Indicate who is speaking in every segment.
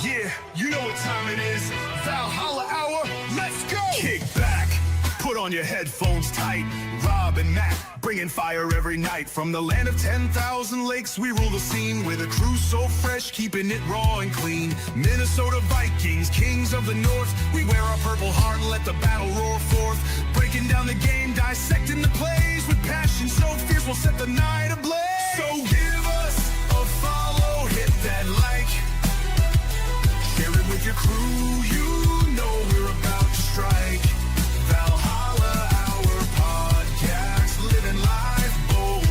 Speaker 1: Yeah, you know what time it is. Valhalla Hour, let's go! Kick back, put on your headphones tight. Rob and Matt, bringing fire every night. From the land of 10,000 lakes, we rule the scene. With a crew so fresh, keeping it raw and clean. Minnesota Vikings, kings of the north. We wear our purple heart and let the battle roar forth. Breaking down the game, dissecting the plays. With passion so fierce, we'll set the night ablaze. So give us a follow, hit that like. Share it with your crew, you know we're about to strike. Valhalla, our podcast, living life bold,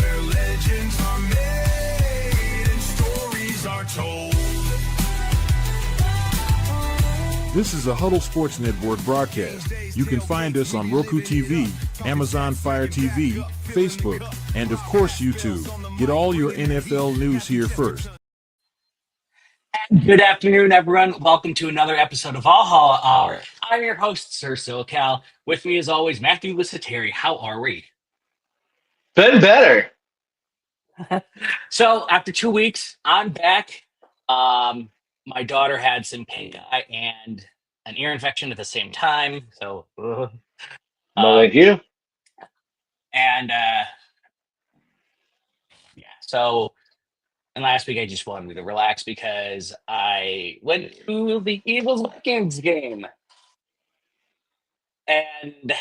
Speaker 1: where legends are made and stories are told.
Speaker 2: This is a Huddle Sports Network broadcast. You can find us on Roku TV, Amazon Fire TV, Facebook, and of course YouTube. Get all your NFL news here first.
Speaker 3: Good afternoon, everyone. Welcome to another episode of Valhalla Hour. I'm your host, Sir SoCal. With me, as always, Matthew Lissateri. How are we?
Speaker 4: Been better.
Speaker 3: So, after 2 weeks, I'm back. My daughter had some pink eye and an ear infection at the same time. So,
Speaker 4: No, thank you.
Speaker 3: and yeah. So, and last week I just wanted to relax because I went to the Eagles Vikings game, and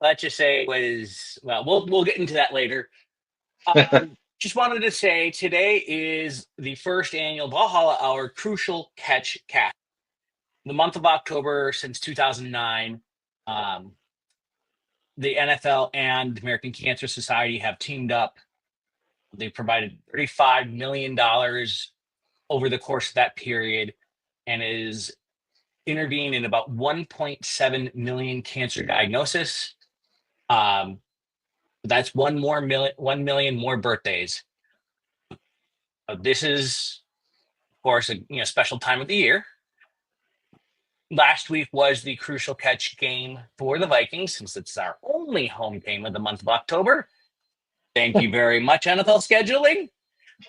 Speaker 3: let's just say it was we'll get into that later. Just wanted to say today is the first annual Valhalla Hour Crucial Catch Cast. The month of October since 2009, the NFL and American Cancer Society have teamed up. They provided $35 million over the course of that period and is intervening in about 1.7 million cancer diagnoses. That's 1 million more birthdays. This is, of course, a special time of the year. Last week was the Crucial Catch game for the Vikings, since it's our only home game of the month of October. Thank you very much, NFL scheduling.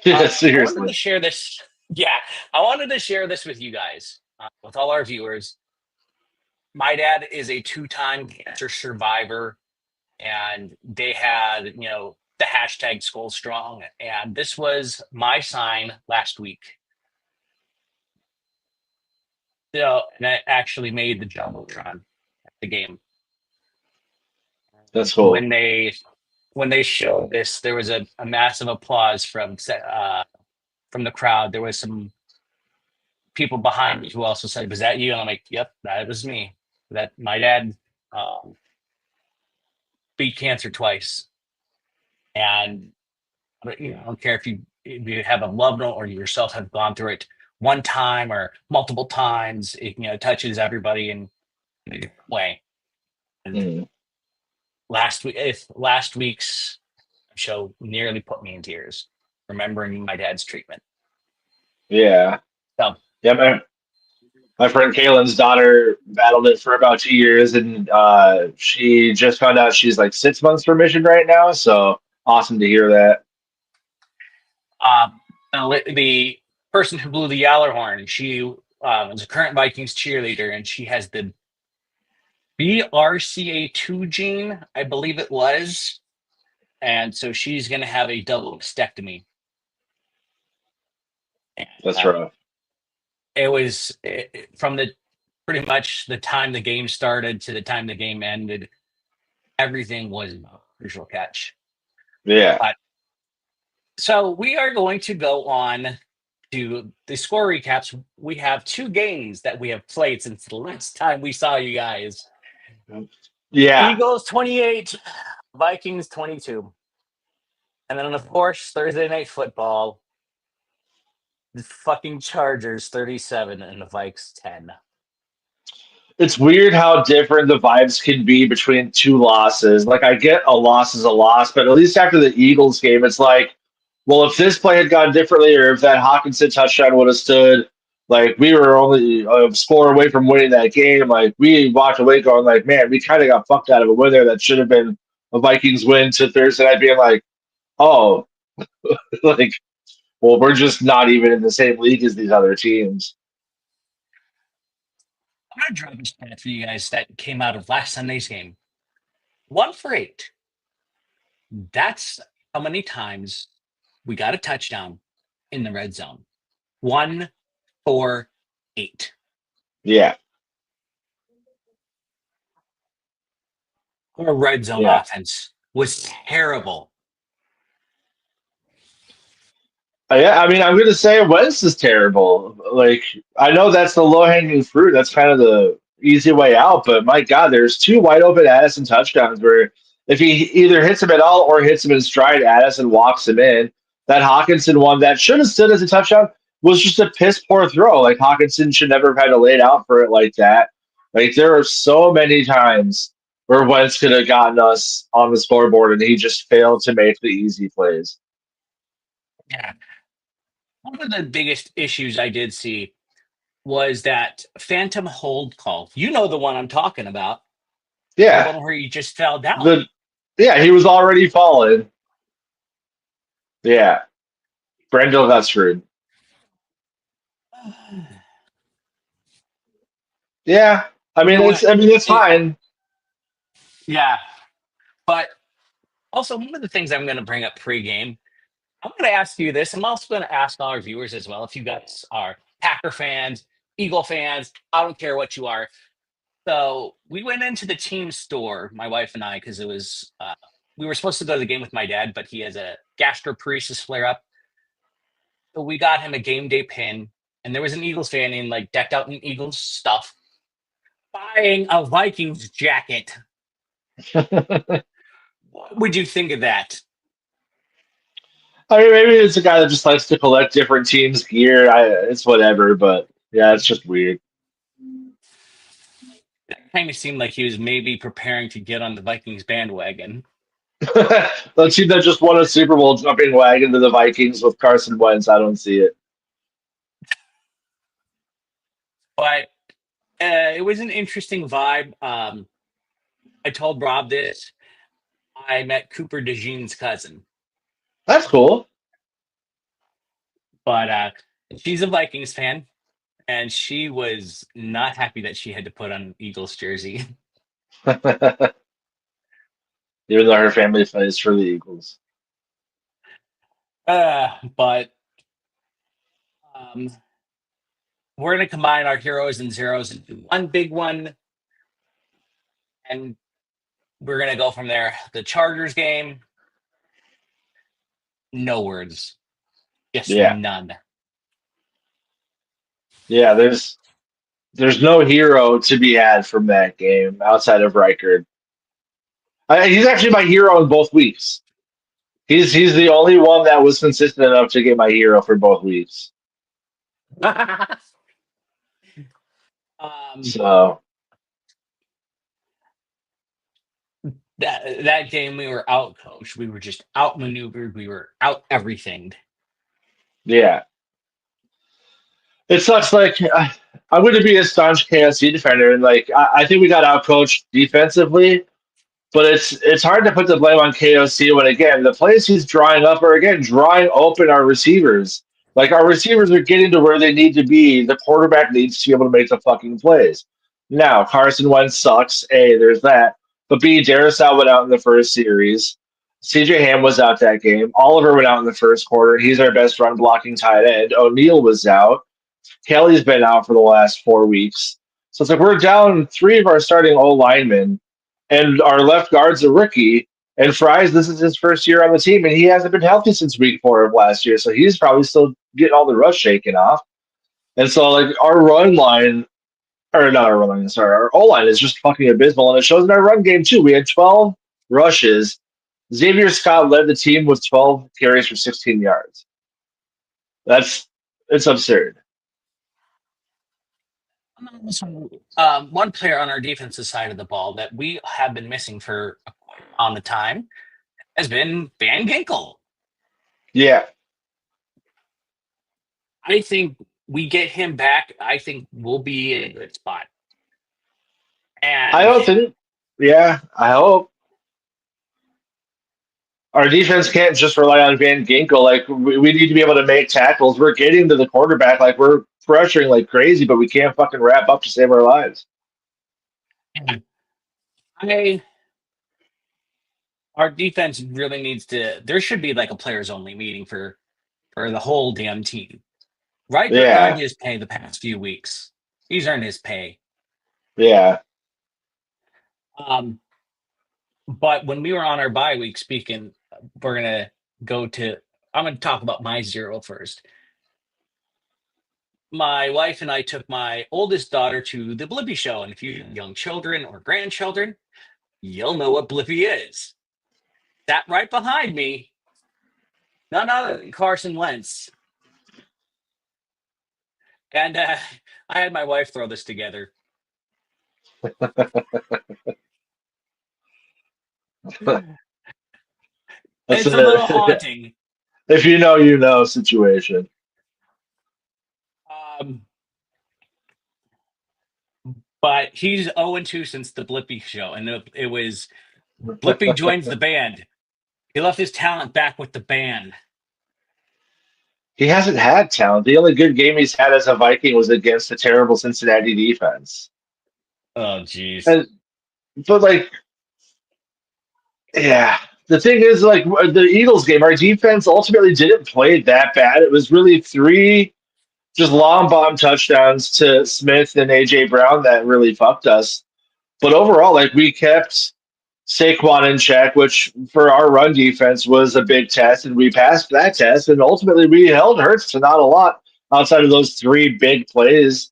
Speaker 4: Yeah,
Speaker 3: I wanted
Speaker 4: seriously.
Speaker 3: to share this. Yeah, I wanted to share this with you guys, with all our viewers. My dad is a 2-time cancer survivor, and they had, the hashtag Skull Strong, and this was my sign last week. So, and I actually made the jumbotron at the game.
Speaker 4: That's cool.
Speaker 3: When they showed this, there was a massive applause from the crowd. There was some people behind me who also said, "Was that you?" And I'm like, "Yep, that was me." That my dad beat cancer twice, and I don't care if you have a loved one or you yourself have gone through it one time or multiple times. It touches everybody in a different way. And
Speaker 4: Mm.
Speaker 3: last week's show nearly put me in tears, remembering my dad's treatment.
Speaker 4: Yeah.
Speaker 3: So,
Speaker 4: Yeah, my friend Kaylin's daughter battled it for about 2 years, and she just found out she's like 6 months remission right now. So awesome to hear that.
Speaker 3: the person who blew the Yaller horn, she is a current Vikings cheerleader, and she has the BRCA2 gene, I believe it was. And so she's going to have a double mastectomy. And,
Speaker 4: That's rough.
Speaker 3: It was from pretty much the time the game started to the time the game ended, everything was a Crucial Catch.
Speaker 4: Yeah.
Speaker 3: So we are going to go on to the score recaps. We have 2 games that we have played since the last time we saw you guys.
Speaker 4: Yeah.
Speaker 3: Eagles 28, Vikings 22. And then, of course, Thursday Night Football, the fucking Chargers 37 and the Vikes 10.
Speaker 4: It's weird how different the vibes can be between 2 losses. Like, I get a loss is a loss, but at least after the Eagles game, it's like, well, if this play had gone differently, or if that Hawkinson touchdown would have stood, like, we were only a score away from winning that game. Like, we walked away going, like, man, we kind of got fucked out of a win there that should have been a Vikings win, to Thursday night being like, oh, like, well, we're just not even in the same league as these other teams.
Speaker 3: I'm going to drop a stat for you guys that came out of last Sunday's game. 1 for 8. That's how many times we got a touchdown in the red zone. 1 for 8.
Speaker 4: Yeah.
Speaker 3: Our red zone
Speaker 4: Yeah.
Speaker 3: offense was terrible.
Speaker 4: Yeah, I mean, I'm going to say Wentz is terrible. Like, I know that's the low hanging fruit. That's kind of the easy way out. But my God, there's 2 wide open Addison touchdowns where if he either hits him at all or hits him in stride, Addison walks him in. That Hawkinson one that should have stood as a touchdown was just a piss poor throw. Like, Hawkinson should never have had to lay it out for it like that. Like, there are so many times where Wentz could have gotten us on the scoreboard and he just failed to make the easy plays.
Speaker 3: Yeah. One of the biggest issues I did see was that phantom hold call. You know the one I'm talking about.
Speaker 4: Yeah.
Speaker 3: The one where he just fell down.
Speaker 4: He was already falling. Yeah. Brendel got screwed. Yeah. I mean,
Speaker 3: know
Speaker 4: it's fine.
Speaker 3: Yeah. But also, one of the things I'm going to bring up pregame, I'm going to ask you this. I'm also going to ask all our viewers as well. If you guys are Packer fans, Eagle fans, I don't care what you are. So we went into the team store, my wife and I, because it was we were supposed to go to the game with my dad, but he has a gastroparesis flare up. So we got him a game day pin, and there was an Eagles fan in like decked out in Eagles stuff, buying a Vikings jacket. What would you think of that?
Speaker 4: I mean, maybe it's a guy that just likes to collect different teams' gear. It's whatever, but yeah, it's just weird.
Speaker 3: It kind of seemed like he was maybe preparing to get on the Vikings bandwagon.
Speaker 4: The team that just won a Super Bowl jumping wagon to the Vikings with Carson Wentz, I don't see it.
Speaker 3: But it was an interesting vibe. I told Rob this. I met Cooper DeJean's cousin,
Speaker 4: That's cool.
Speaker 3: but she's a Vikings fan, and she was not happy that she had to put on an Eagles jersey.
Speaker 4: Even though her family plays for the Eagles.
Speaker 3: But we're going to combine our heroes and zeros into one big one, and we're going to go from there. The Chargers game, no words. Just none.
Speaker 4: Yeah, there's no hero to be had from that game outside of Reichard. He's actually my hero in both weeks. He's the only one that was consistent enough to get my hero for both weeks. So
Speaker 3: that game we were out coached. We were just outmaneuvered. We were out everything.
Speaker 4: yeah, it sucks. Like I'm going to be a staunch KSC defender, and like I think we got outcoached defensively. But it's hard to put the blame on KOC when, again, the plays he's drawing up are, again, drawing open our receivers. Like, our receivers are getting to where they need to be. The quarterback needs to be able to make the fucking plays. Now, Carson Wentz sucks. A, there's that. But B, Darrisaw went out in the first series. CJ Ham was out that game. Oliver went out in the first quarter. He's our best run-blocking tight end. O'Neal was out. Kelly's been out for the last 4 weeks. So it's like we're down 3 of our starting O-linemen. And our left guard's a rookie. And Fries, this is his first year on the team, and he hasn't been healthy since week 4 of last year. So he's probably still getting all the rust shaken off. And so, like, our run line, or not our run line, sorry, our O line is just fucking abysmal. And it shows in our run game, too. We had 12 rushes. Xavier Scott led the team with 12 carries for 16 yards. It's absurd.
Speaker 3: One player on our defensive side of the ball that we have been missing for on the time has been Van Ginkel.
Speaker 4: Yeah.
Speaker 3: I think we get him back. I think we'll be in a good spot. And
Speaker 4: I don't think. Yeah, I hope. our defense can't just rely on Van Ginkel. Like we need to be able to make tackles. We're getting to the quarterback, like we're pressuring like crazy, but we can't fucking wrap up to save our lives.
Speaker 3: Our defense really needs to. There should be like a players only meeting for the whole damn team. Riker earned
Speaker 4: Yeah,
Speaker 3: his pay the past few weeks. He's earned his pay.
Speaker 4: yeah.
Speaker 3: But when we were on our bye week speaking, we're gonna go to. I'm gonna talk about my zero first. My wife and I took my oldest daughter to the Blippi show, and if you have young children or grandchildren, you'll know what Blippi is. That right behind me, none other than Carson Wentz. And I had my wife throw this together.
Speaker 4: That's
Speaker 3: It's a little haunting.
Speaker 4: if you know situation.
Speaker 3: But he's 0-2 since the Blippi show, and it was Blippi joins the band. He left his talent back with the band.
Speaker 4: He hasn't had talent. The only good game he's had as a Viking was against the terrible Cincinnati defense.
Speaker 3: Oh, jeez.
Speaker 4: But like, yeah. The thing is, like the Eagles game, our defense ultimately didn't play that bad. It was really three just long bomb touchdowns to Smith and AJ Brown that really fucked us. But overall, like we kept Saquon in check, which for our run defense was a big test, and we passed that test. And ultimately, we held Hurts to not a lot outside of those three big plays.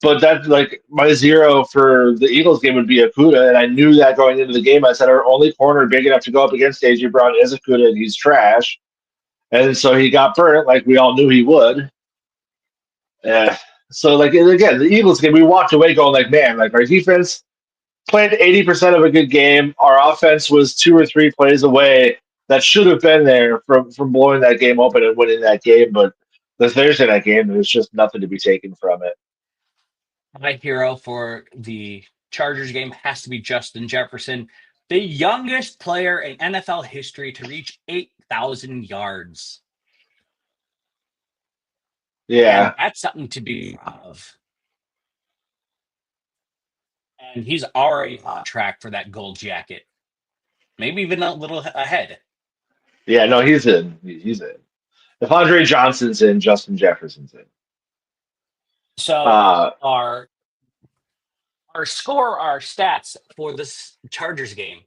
Speaker 4: But that, like, my zero for the Eagles game would be Akuda, and I knew that going into the game. I said our only corner big enough to go up against AJ Brown is Akuda, and he's trash. And so he got burnt, like we all knew he would. So, like, again, the Eagles game, we walked away going, like, man, like, our defense played 80% of a good game. Our offense was 2 or 3 plays away that should have been there from blowing that game open and winning that game. But the Thursday night game, there's just nothing to be taken from it.
Speaker 3: My hero for the Chargers game has to be Justin Jefferson, the youngest player in NFL history to reach 8,000 yards.
Speaker 4: Yeah.
Speaker 3: And that's something to be proud of. And he's already on track for that gold jacket. Maybe even a little ahead.
Speaker 4: Yeah, no, he's in. He's in. If Andre Johnson's in, Justin Jefferson's in.
Speaker 3: So our stats for this Chargers game,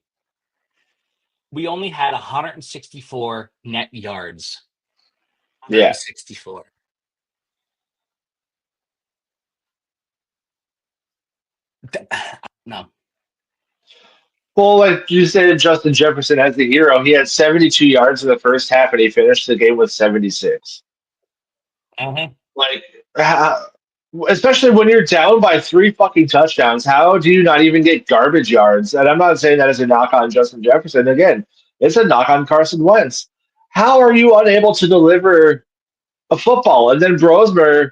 Speaker 3: we only had 164 net yards. 164. Yeah. No.
Speaker 4: Well, like you said, Justin Jefferson as the hero. He had 72 yards in the first half, and he finished the game with 76.
Speaker 3: Mm-hmm.
Speaker 4: Like, especially when you're down by 3 fucking touchdowns, how do you not even get garbage yards? And I'm not saying that as a knock on Justin Jefferson. Again, it's a knock on Carson Wentz. How are you unable to deliver a football? And then Brosmer,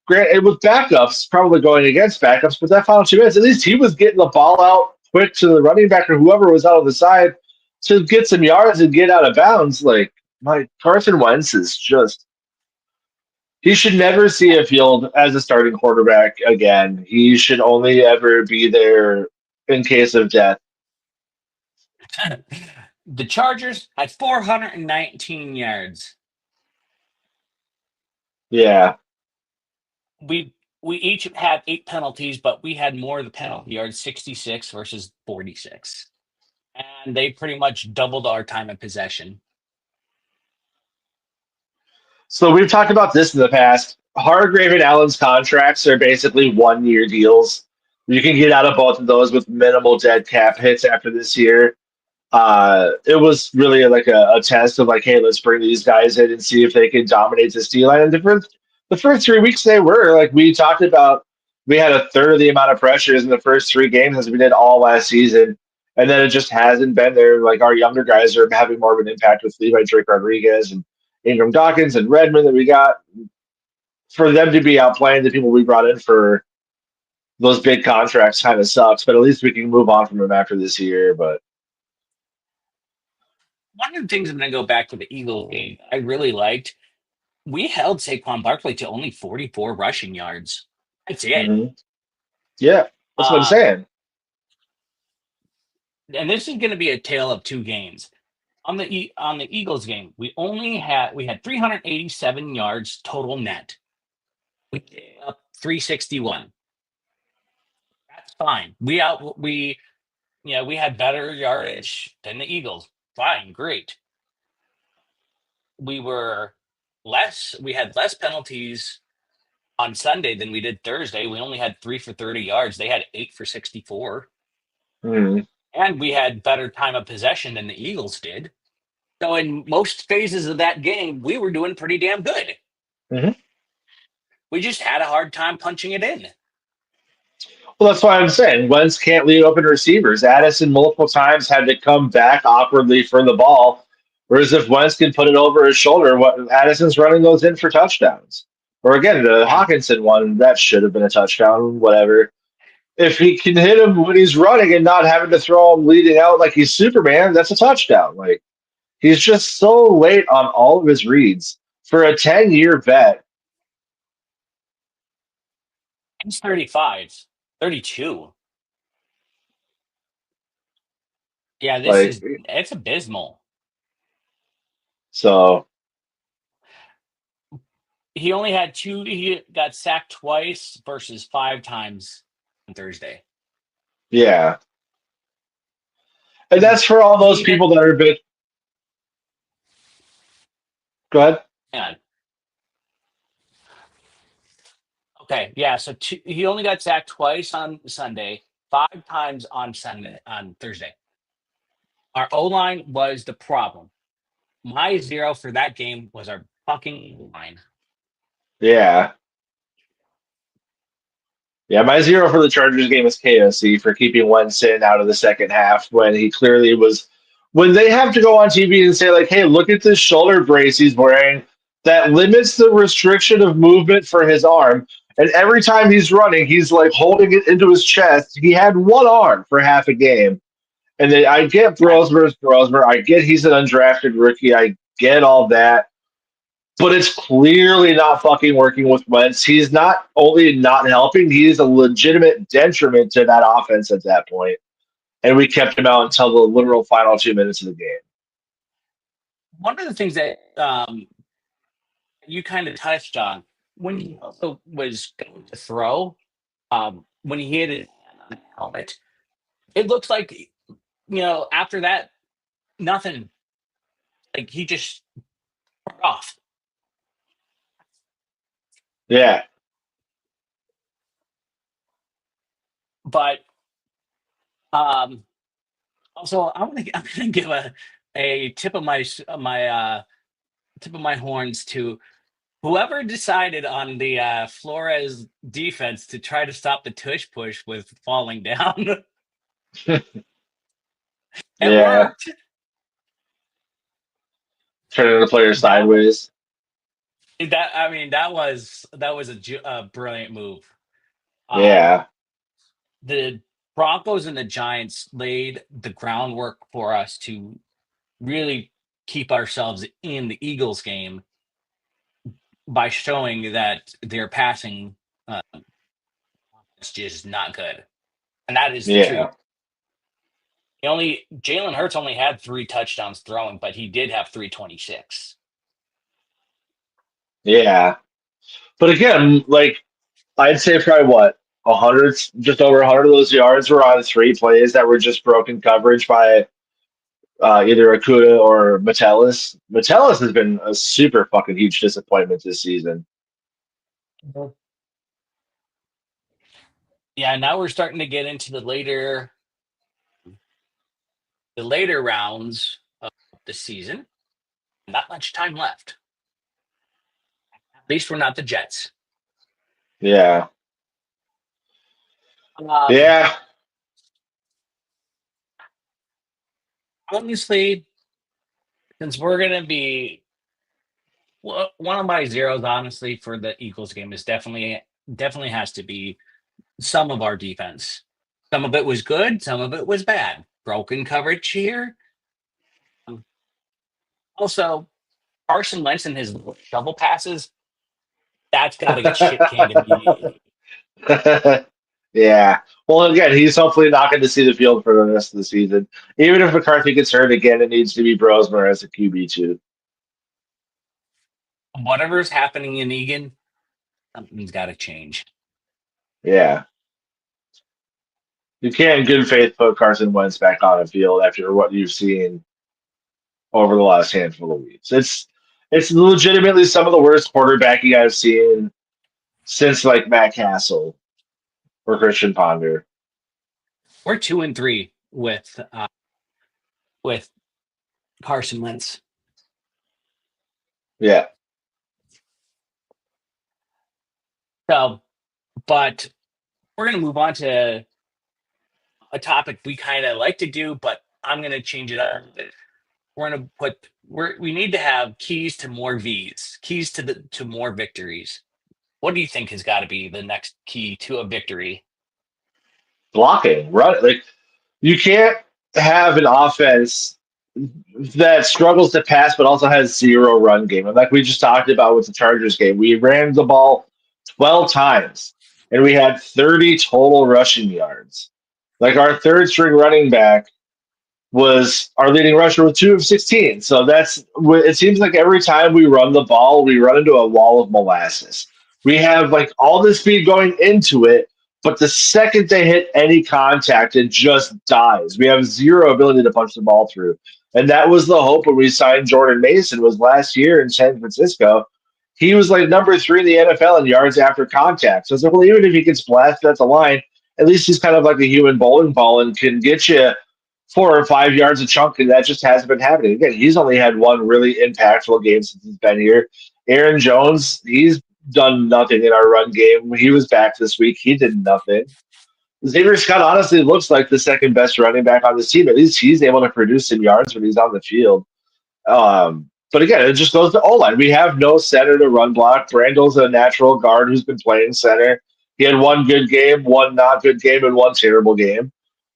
Speaker 4: granted, with backups, probably going against backups, but that final 2 minutes, at least he was getting the ball out quick to the running back or whoever was out on the side to get some yards and get out of bounds. Like, my Carson Wentz is just, he should never see a field as a starting quarterback again. He should only ever be there in case of death.
Speaker 3: The Chargers had 419 yards.
Speaker 4: Yeah.
Speaker 3: We each had 8 penalties, but we had more of the penalty yards, 66 versus 46. And they pretty much doubled our time of possession.
Speaker 4: So we've talked about this in the past. Hargrave and Allen's contracts are basically 1-year deals. You can get out of both of those with minimal dead cap hits after this year. It was really like a test of like, hey, let's bring these guys in and see if they can dominate this D line. And the first 3 weeks they were, like we talked about, we had a third of the amount of pressures in the first 3 games as we did all last season. And then it just hasn't been there. Like our younger guys are having more of an impact with Levi Drake Rodriguez and Ingram Dawkins and Redmond that we got. For them to be outplaying the people we brought in for those big contracts kind of sucks, but at least we can move on from them after this year. But
Speaker 3: one of the things I'm going to go back to the Eagles game I really liked. We held Saquon Barkley to only 44 rushing yards. That's it.
Speaker 4: Hmm. Yeah, that's what I'm
Speaker 3: Um,
Speaker 4: saying.
Speaker 3: and this is going to be a tale of two games. On the Eagles game, we had 387 yards total net. We gave up 361. That's fine. We had better yardage than the Eagles. Fine, great. We had less penalties on Sunday than we did Thursday. We only had 3 for 30 yards. They had 8 for 64.
Speaker 4: Mhm.
Speaker 3: And we had better time of possession than the Eagles did. So in most phases of that game, we were doing pretty damn good.
Speaker 4: Mhm.
Speaker 3: We just had a hard time punching it in.
Speaker 4: Well, that's why I'm saying Wentz can't lead open receivers. Addison multiple times had to come back awkwardly for the ball. Whereas if Wentz can put it over his shoulder, what Addison's running those in for touchdowns. Or again, the
Speaker 3: Yeah.
Speaker 4: Hawkinson one, that should have been a touchdown, whatever. If he can hit him when he's running and not having to throw him leading out like he's Superman, that's a touchdown. Like he's just so late on all of his reads. For a 10-year vet,
Speaker 3: He's 35, 32. Yeah,
Speaker 4: like
Speaker 3: it's abysmal.
Speaker 4: so
Speaker 3: He got sacked twice versus 5 times on Thursday.
Speaker 4: yeah. And that's for all those
Speaker 3: Even,
Speaker 4: people that are a bit. Go ahead.
Speaker 3: yeah. Okay, yeah. So he only got sacked twice on Sunday, 5 times on Thursday. Our O line was the problem. My zero for that game was our fucking line.
Speaker 4: Yeah. Yeah, my zero for the Chargers game is KOC for keeping Wentz in out of the second half when he clearly was. When they have to go on TV and say, like, hey, look at this shoulder brace he's wearing that limits the restriction of movement for his arm. And every time he's running, he's like holding it into his chest. He had one arm for half a game. And then I get Brosmer. I get he's an undrafted rookie. I get all that. But it's clearly not fucking working with Wentz. He's not only not helping, he is a legitimate detriment to that offense at that point. And we kept him out until the literal final 2 minutes of the game.
Speaker 3: One of the things that you kind of touched on when he also was going to throw, when he hit it on the helmet, it looks like after that, nothing. Like he just turned off.
Speaker 4: Yeah.
Speaker 3: But also, I'm gonna give a tip of my tip of my horns to whoever decided on the Flores defense to try to stop the tush push with falling down. It
Speaker 4: Yeah.
Speaker 3: worked.
Speaker 4: Turning the player
Speaker 3: That
Speaker 4: sideways.
Speaker 3: that was a brilliant move.
Speaker 4: Yeah.
Speaker 3: The Broncos and the Giants laid the groundwork for us to really keep ourselves in the Eagles game by showing that their passing is just not good, and that is the truth.
Speaker 4: Yeah.
Speaker 3: Jalen Hurts only had 3 touchdowns throwing, but he did have 326.
Speaker 4: Yeah. But again, like I'd say probably what 100, just over 100 of those yards were on 3 plays that were just broken coverage by either Akuda or Metellus. Metellus has been a super fucking huge disappointment this season.
Speaker 3: Yeah, now we're starting to get into the later rounds of the season. Not much time left. At least we're not the Jets.
Speaker 4: Yeah.
Speaker 3: Um,
Speaker 4: Yeah.
Speaker 3: Honestly, since we're going to be one of my zeros, honestly, for the Eagles game is definitely has to be some of our defense. Some of it was good, some of it was bad. Broken coverage here. Also, Carson Wentz and his shovel passes, that's got to get shit canned immediately.
Speaker 4: Yeah. Well, again, he's hopefully not going to see the field for the rest of the season. Even if McCarthy gets hurt again, it needs to be Brosmer as a QB2.
Speaker 3: Whatever's happening in Egan, something's got to change.
Speaker 4: Yeah. You can't in good faith put Carson Wentz back on the field after what you've seen over the last handful of weeks. It's legitimately some of the worst quarterbacking I've seen since like Matt Castle or Christian Ponder.
Speaker 3: We're 2-3 with Carson Wentz.
Speaker 4: Yeah.
Speaker 3: So, but we're going to move on to a topic we kind of like to do, but I'm going to change it up. We're going to we need to have keys to more V's, keys to more victories. What do you think has got to be the next key to a victory?
Speaker 4: Blocking, right? Like you can't have an offense that struggles to pass but also has zero run game. And like we just talked about with the Chargers game, we ran the ball 12 times and we had 30 total rushing yards. Like our third string running back was our leading rusher with 2 of 16. So it seems like every time we run the ball, we run into a wall of molasses. We have like all this speed going into it, but the second they hit any contact, it just dies. We have zero ability to punch the ball through. And that was the hope when we signed Jordan Mason was last year in San Francisco. He was like number 3 in the NFL in yards after contact. So it's like, well, even if he gets blasted at the line, at least he's kind of like a human bowling ball and can get you 4 or 5 yards a chunk, and that just hasn't been happening. Again, he's only had one really impactful game since he's been here. Aaron Jones, he's done nothing in our run game. He was back this week. He did nothing. Xavier Scott honestly looks like the second best running back on this team. At least he's able to produce some yards when he's on the field. But again, it just goes to O-line. We have no center to run block. Brandle's a natural guard who's been playing center. He had one good game, one not good game, and one terrible game.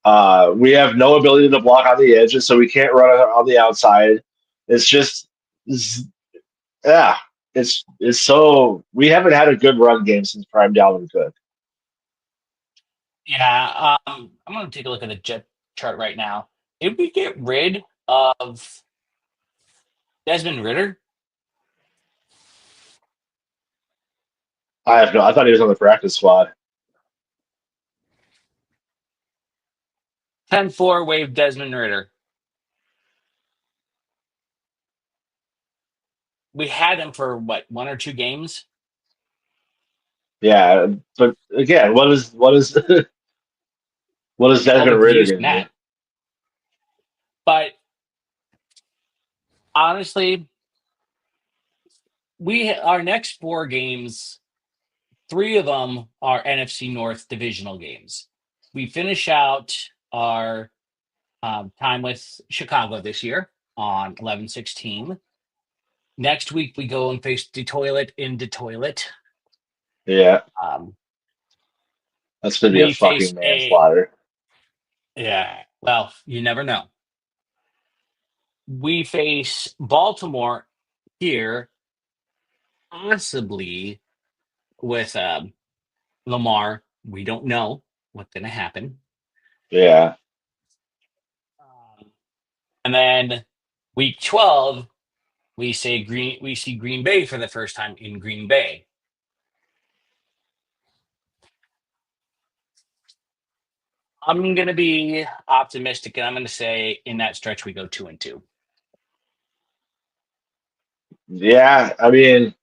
Speaker 4: We have no ability to block on the edges, so we can't run on the outside. It's just, yeah, it's so we haven't had a good run game since Prime Dalvin Cook.
Speaker 3: Yeah, I'm going to take a look at the jet chart right now. If we get rid of Desmond Ridder,
Speaker 4: I thought he was on the practice squad.
Speaker 3: 10-4 wave Desmond Ridder. We had him for what, 1 or 2 games?
Speaker 4: Yeah, but again, what is what is Desmond Ridder going to do?
Speaker 3: But honestly, our next 4 games, 3 of them are NFC North divisional games. We finish out our time with Chicago this year on 11/16. Next week we go and face Detroit in Detroit.
Speaker 4: Yeah, that's going to be a fucking manslaughter.
Speaker 3: Yeah, well, you never know. We face Baltimore here, possibly with Lamar. We don't know what's going to happen.
Speaker 4: Yeah.
Speaker 3: And then week 12, we see Green Bay for the first time in Green Bay. I'm going to be optimistic, and I'm going to say in that stretch we go 2-2.
Speaker 4: Yeah, I mean,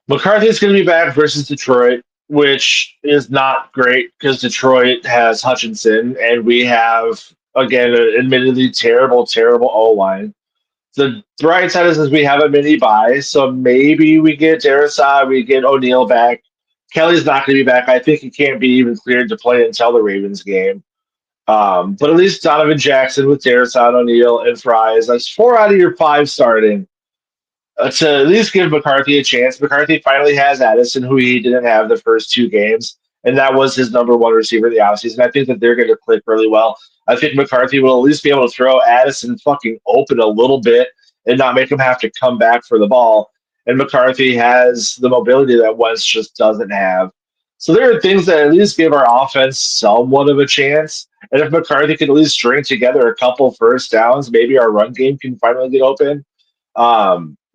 Speaker 4: McCarthy's going to be back versus Detroit, which is not great because Detroit has Hutchinson, and we have, again, an admittedly terrible O-line. The bright side is we have a mini bye, so maybe we get Darrisaw, we get O'Neal back. Kelly's not going to be back. I think he can't be even cleared to play until the Ravens game. But at least Donovan Jackson with Darrisaw, O'Neal, and Fries. That's 4 out of your 5 starting. To at least give McCarthy a chance. McCarthy finally has Addison, who he didn't have the first 2 games, and that was his number 1 receiver in the offseason. I think that they're going to click really well. I think McCarthy will at least be able to throw Addison fucking open a little bit and not make him have to come back for the ball. And McCarthy has the mobility that Wentz just doesn't have. So there are things that at least give our offense somewhat of a chance. And if McCarthy could at least string together a couple first downs, maybe our run game can finally get open.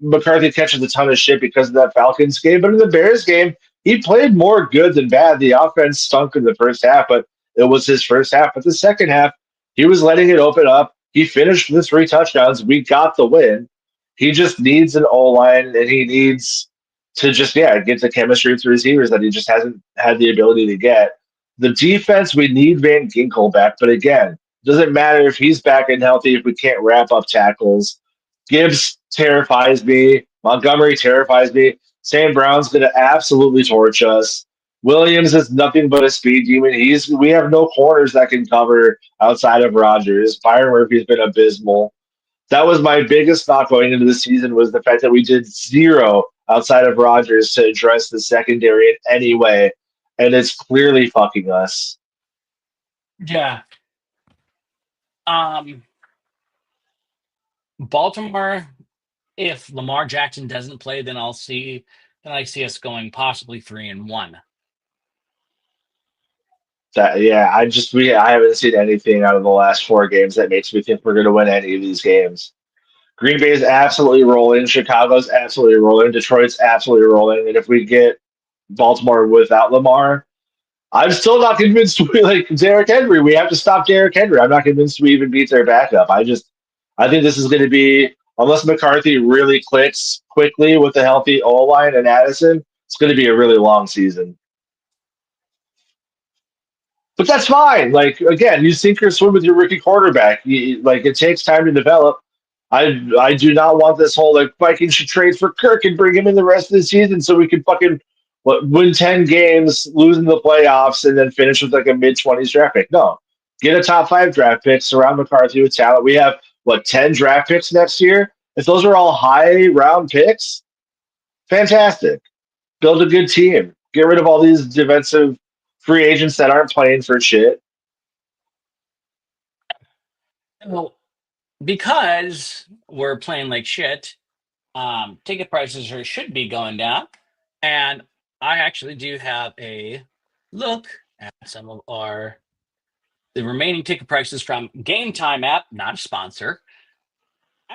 Speaker 4: McCarthy catches a ton of shit because of that Falcons game, but in the Bears game, he played more good than bad. The offense stunk in the first half, but it was his first half. But the second half, he was letting it open up. He finished with 3 touchdowns. We got the win. He just needs an O line, and he needs to just get the chemistry with the receivers that he just hasn't had the ability to get. The defense, we need Van Ginkel back, but again, doesn't matter if he's back and healthy if we can't wrap up tackles. Gibbs terrifies me. Montgomery terrifies me. Sam Brown's going to absolutely torch us. Williams is nothing but a speed demon. We have no corners that can cover outside of Rodgers. Byron Murphy's been abysmal. That was my biggest thought going into the season was the fact that we did 0 outside of Rodgers to address the secondary in any way, and it's clearly fucking us.
Speaker 3: Yeah. Baltimore, if Lamar Jackson doesn't play, then I see us going possibly 3-1.
Speaker 4: I haven't seen anything out of the last 4 games that makes me think we're going to win any of these games. Green Bay is absolutely rolling. Chicago's absolutely rolling. Detroit's absolutely rolling. And if we get Baltimore without Lamar, I'm still not convinced we like Derrick Henry. We have to stop Derrick Henry. I'm not convinced we even beat their backup. I think this is going to be, unless McCarthy really clicks quickly with a healthy O-line and Addison, it's going to be a really long season. But that's fine. Like, again, you sink or swim with your rookie quarterback. It takes time to develop. I do not want this whole, Vikings should trade for Kirk and bring him in the rest of the season so we can fucking win 10 games, lose in the playoffs, and then finish with, a mid-20s draft pick. No. Get a top 5 draft pick, surround McCarthy with talent. We have, 10 draft picks next year? If those are all high-round picks, fantastic. Build a good team. Get rid of all these defensive free agents that aren't playing for shit.
Speaker 3: Well, because we're playing like shit, ticket prices should be going down. And I actually do have a look at some of the remaining ticket prices from Game Time app, not a sponsor.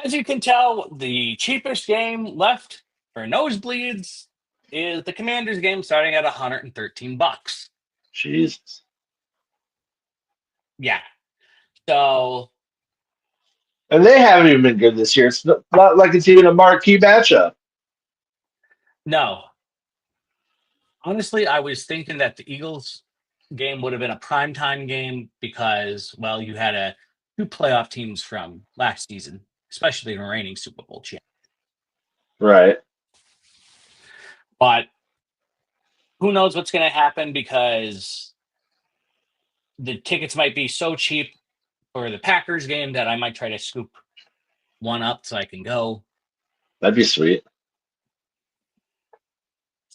Speaker 3: As you can tell, the cheapest game left for nosebleeds is the Commanders game starting at $113.
Speaker 4: Jesus.
Speaker 3: Yeah. So.
Speaker 4: And they haven't even been good this year. It's not like it's even a marquee matchup.
Speaker 3: No. Honestly, I was thinking that the Eagles game would have been a primetime game because, well, you had 2 playoff teams from last season, especially the reigning Super Bowl champ.
Speaker 4: Right.
Speaker 3: But who knows what's going to happen because the tickets might be so cheap for the Packers game that I might try to scoop one up so I can go.
Speaker 4: That'd be sweet.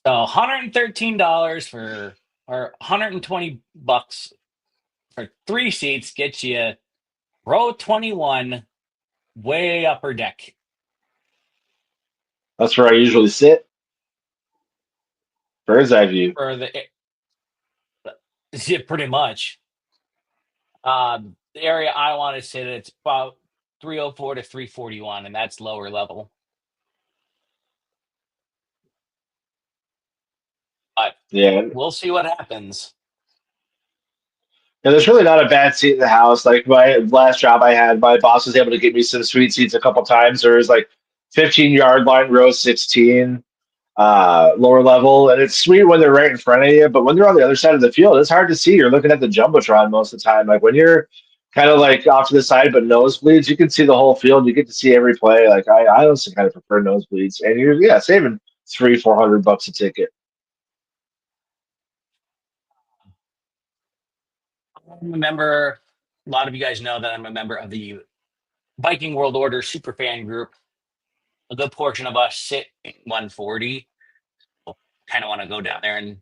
Speaker 3: So $113 or $120 for 3 seats gets you row 21, way upper deck.
Speaker 4: That's where I usually sit. Bird's eye view.
Speaker 3: Yeah, pretty much. The area I want to sit, it's about 304 to 341, and that's lower level. But
Speaker 4: yeah,
Speaker 3: we'll see what happens.
Speaker 4: Yeah, there's really not a bad seat in the house. Like my last job I had, my boss was able to get me some sweet seats a couple times. There was 15-yard line, row 16, lower level, and it's sweet when they're right in front of you. But when they're on the other side of the field, it's hard to see. You're looking at the jumbotron most of the time. Like when you're kind of off to the side, but nosebleeds, you can see the whole field. You get to see every play. I honestly kind of prefer nosebleeds, and you're saving $300-400 a ticket.
Speaker 3: I'm a member. A lot of you guys know that I'm a member of the Viking World Order Superfan Group. A good portion of us sit in 140. So kind of want to go down there and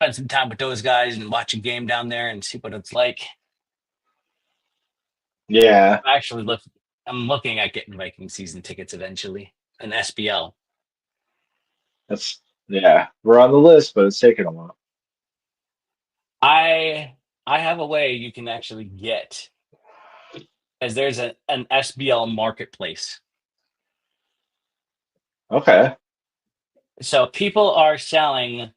Speaker 3: spend some time with those guys and watch a game down there and see what it's like.
Speaker 4: Yeah.
Speaker 3: I actually I'm looking at getting Viking season tickets eventually. An SBL.
Speaker 4: Yeah, we're on the list, but it's taking a while.
Speaker 3: I have a way you can actually get, as there's an SBL marketplace.
Speaker 4: Okay.
Speaker 3: So people are selling.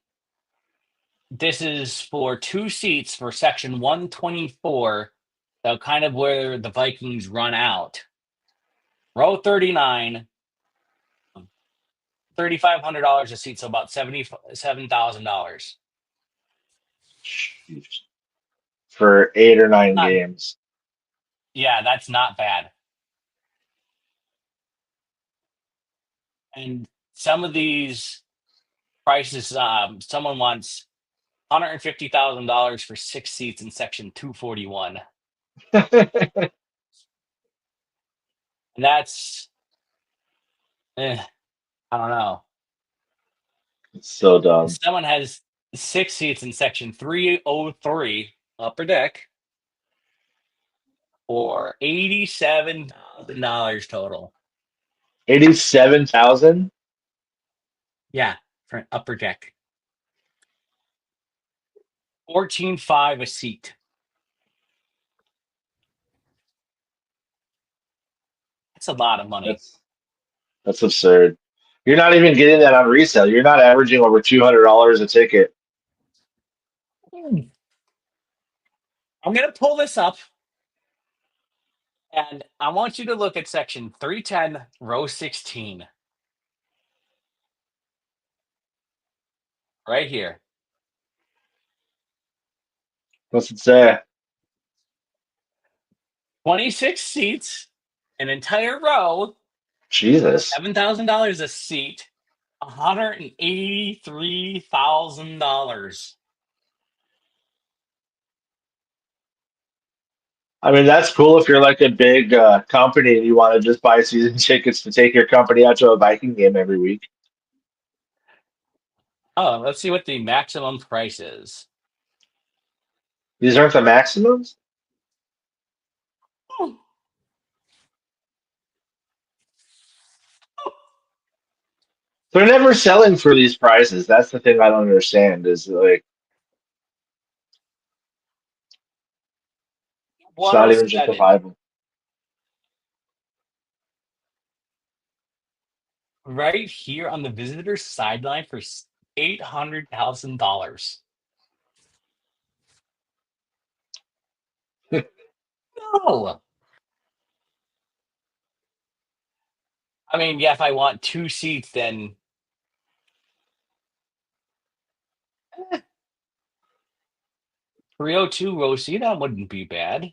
Speaker 3: This is for 2 seats for section 124. So kind of where the Vikings run out. Row 39, $3,500 a seat, so about $77,000.
Speaker 4: Jeez. For 8 or 9 games.
Speaker 3: Yeah, that's not bad. And some of these prices, someone wants $150,000 for 6 seats in section 241. And that's, I don't know.
Speaker 4: It's so dumb.
Speaker 3: Someone has 6 seats in section 303 upper deck for $87,000 total.
Speaker 4: 87,000?
Speaker 3: Yeah, for an upper deck. 14.5 a seat. That's a lot of money.
Speaker 4: That's absurd. You're not even getting that on resale. You're not averaging over $200 a ticket.
Speaker 3: I'm going to pull this up, and I want you to look at section 310, row 16. Right here.
Speaker 4: What's it say?
Speaker 3: 26 seats, an entire row,
Speaker 4: Jesus.
Speaker 3: $7,000 a seat, $183,000.
Speaker 4: I mean, that's cool if you're like a big company and you want to just buy season tickets to take your company out to a Viking game every week.
Speaker 3: Oh, let's see what the maximum price is.
Speaker 4: These aren't the maximums? They're never selling for these prices. That's the thing I don't understand is like it's not even
Speaker 3: 107
Speaker 4: justifiable.
Speaker 3: right here on the visitor sideline for $800,000. No. I mean, yeah, if I want 2 seats, then 302 row seat, that wouldn't be bad.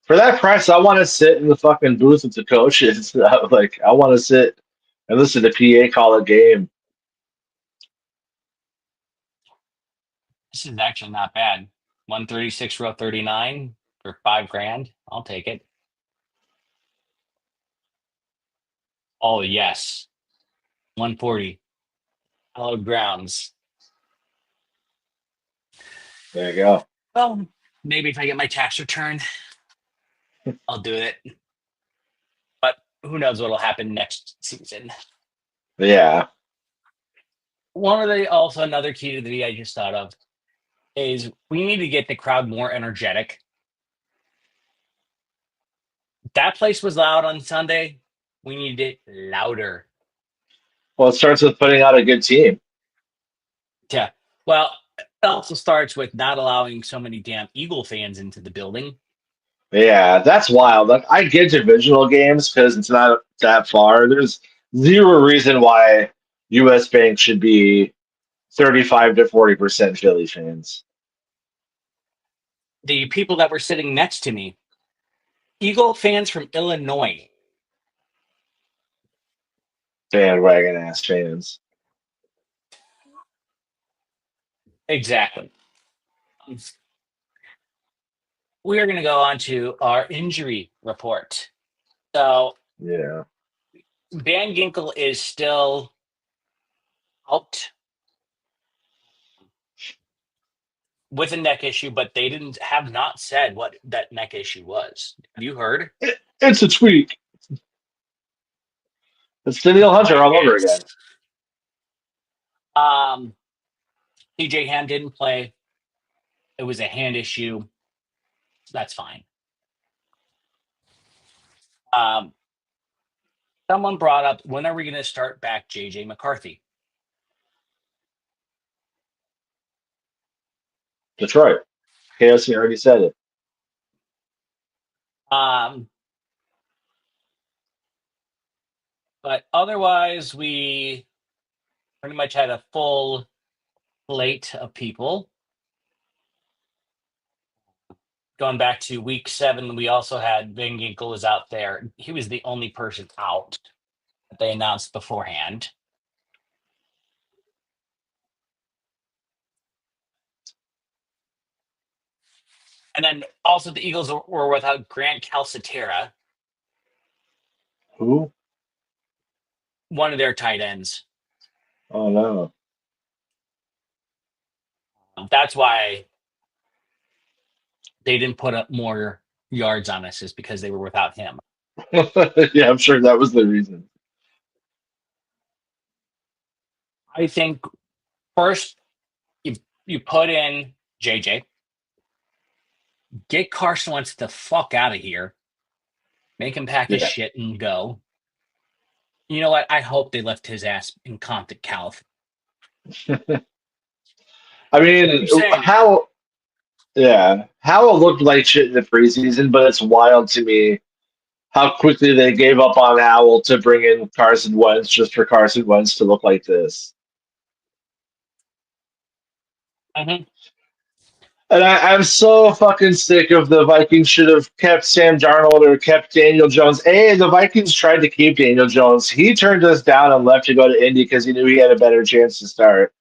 Speaker 4: For that price, I want to sit in the fucking booth with the coaches. Like, I want to sit and listen to PA call a game.
Speaker 3: This is actually not bad. 136 row 39 for $5,000. I'll take it. Oh yes. 140. Hallowed grounds.
Speaker 4: There you go.
Speaker 3: Well, maybe if I get my tax return, I'll do it. But who knows what'll happen next season.
Speaker 4: Yeah.
Speaker 3: Also another key to the V I just thought of is we need to get the crowd more energetic. That place was loud on Sunday. We need it louder.
Speaker 4: Well, it starts with putting out a good team.
Speaker 3: Yeah. Well, it also starts with not allowing so many damn Eagle fans into the building.
Speaker 4: Yeah, that's wild. Like, I get divisional games because it's not that far. There's zero reason why US Bank should be 35 to 40% Philly fans.
Speaker 3: The people that were sitting next to me, Eagle fans from Illinois.
Speaker 4: Bandwagon ass fans.
Speaker 3: Exactly. We are going to go on to our injury report. So
Speaker 4: Yeah.
Speaker 3: Van Ginkel is still out. with a neck issue, but they have not said what that neck issue was. Have you heard?
Speaker 4: It's a tweak. It's Danielle Hunter all over again.
Speaker 3: It's TJ Ham didn't play. It was a hand issue. That's fine. Someone brought up, when are we going to start back JJ McCarthy?
Speaker 4: Detroit. KOC already said it.
Speaker 3: But otherwise, we pretty much had a full slate of people. Going back to week 7, we also had Van Ginkel was out there. He was the only person out that they announced beforehand. And then also the Eagles were without Grant Calcaterra,
Speaker 4: Who?
Speaker 3: one of their tight ends.
Speaker 4: Oh, no.
Speaker 3: That's why they didn't put up more yards on us, is because they were without him.
Speaker 4: Yeah, I'm sure that was the reason.
Speaker 3: I think first you put in JJ, get Carson Wentz the fuck out of here, make him pack his shit and go. You know what? I hope they left his ass in Compton, California.
Speaker 4: I mean, Howell looked like shit in the preseason, but it's wild to me how quickly they gave up on Howell to bring in Carson Wentz just for Carson Wentz to look like this.
Speaker 3: Mm-hmm.
Speaker 4: And I'm so fucking sick of the Vikings should have kept Sam Darnold or kept Daniel Jones. The Vikings tried to keep Daniel Jones. He turned us down and left to go to Indy because he knew he had a better chance to start.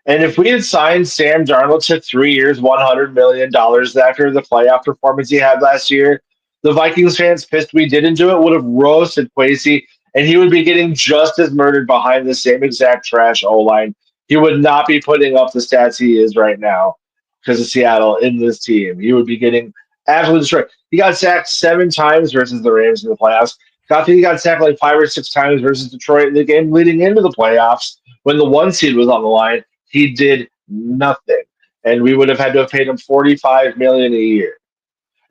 Speaker 4: And if we had signed Sam Darnold to 3 years, $100 million after the playoff performance he had last year, the Vikings fans pissed we didn't do it would have roasted Kwesi, and he would be getting just as murdered behind the same exact trash O-line. He would not be putting up the stats he is right now because of Seattle in this team. He would be getting absolutely destroyed. He got sacked 7 times versus the Rams in the playoffs. I think he got sacked like 5 or 6 times versus Detroit in the game leading into the playoffs when the 1 seed was on the line. He did nothing, and we would have had to have paid him $45 million a year.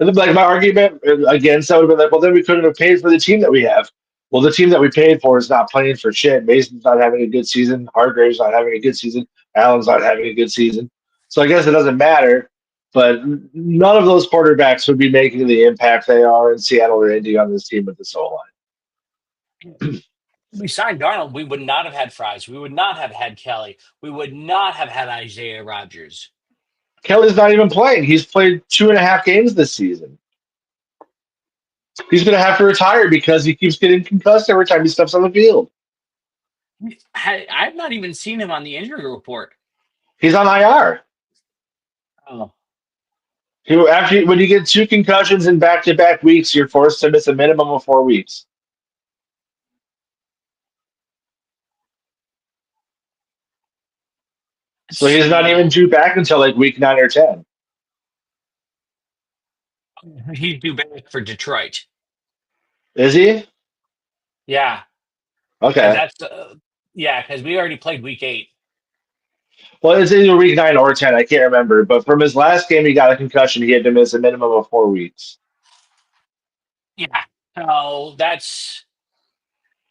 Speaker 4: And then, like, my argument against that would have been like, well, then we couldn't have paid for the team that we have. Well, the team that we paid for is not playing for shit. Mason's not having a good season. Hargrave's not having a good season. Allen's not having a good season. So I guess it doesn't matter. But none of those quarterbacks would be making the impact they are in Seattle or Indy on this team with this O-line.
Speaker 3: We signed Darnold, we would not have had Fries. We would not have had Kelly. We would not have had Isaiah Rodgers.
Speaker 4: Kelly's not even playing. He's played 2.5 games this season. He's going to have to retire because he keeps getting concussed every time he steps on the field.
Speaker 3: I've not even seen him on the injury report.
Speaker 4: He's on IR.
Speaker 3: Oh.
Speaker 4: When you get 2 concussions in back-to-back weeks, you're forced to miss a minimum of 4 weeks. So he's not even due back until like week 9 or 10.
Speaker 3: He's due back for Detroit.
Speaker 4: Is he?
Speaker 3: Yeah.
Speaker 4: Okay.
Speaker 3: Because we already played week 8.
Speaker 4: Well, it's either week 9 or 10. I can't remember. But from his last game, he got a concussion. He had to miss a minimum of 4 weeks.
Speaker 3: Yeah. So that's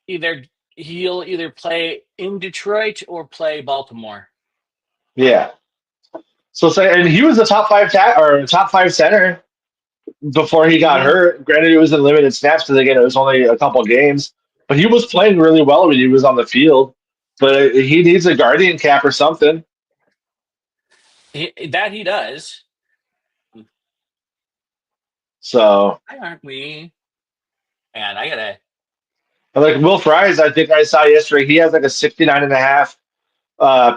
Speaker 3: he'll either play in Detroit or play Baltimore.
Speaker 4: Yeah. And he was a top 5 center before he got hurt. Granted, it was in limited snaps because again, it was only a couple games, but he was playing really well when he was on the field. But he needs a guardian cap or something.
Speaker 3: He does.
Speaker 4: So
Speaker 3: Why aren't we? And I gotta.
Speaker 4: Like Will Fries, I think I saw yesterday. He has like a 69.5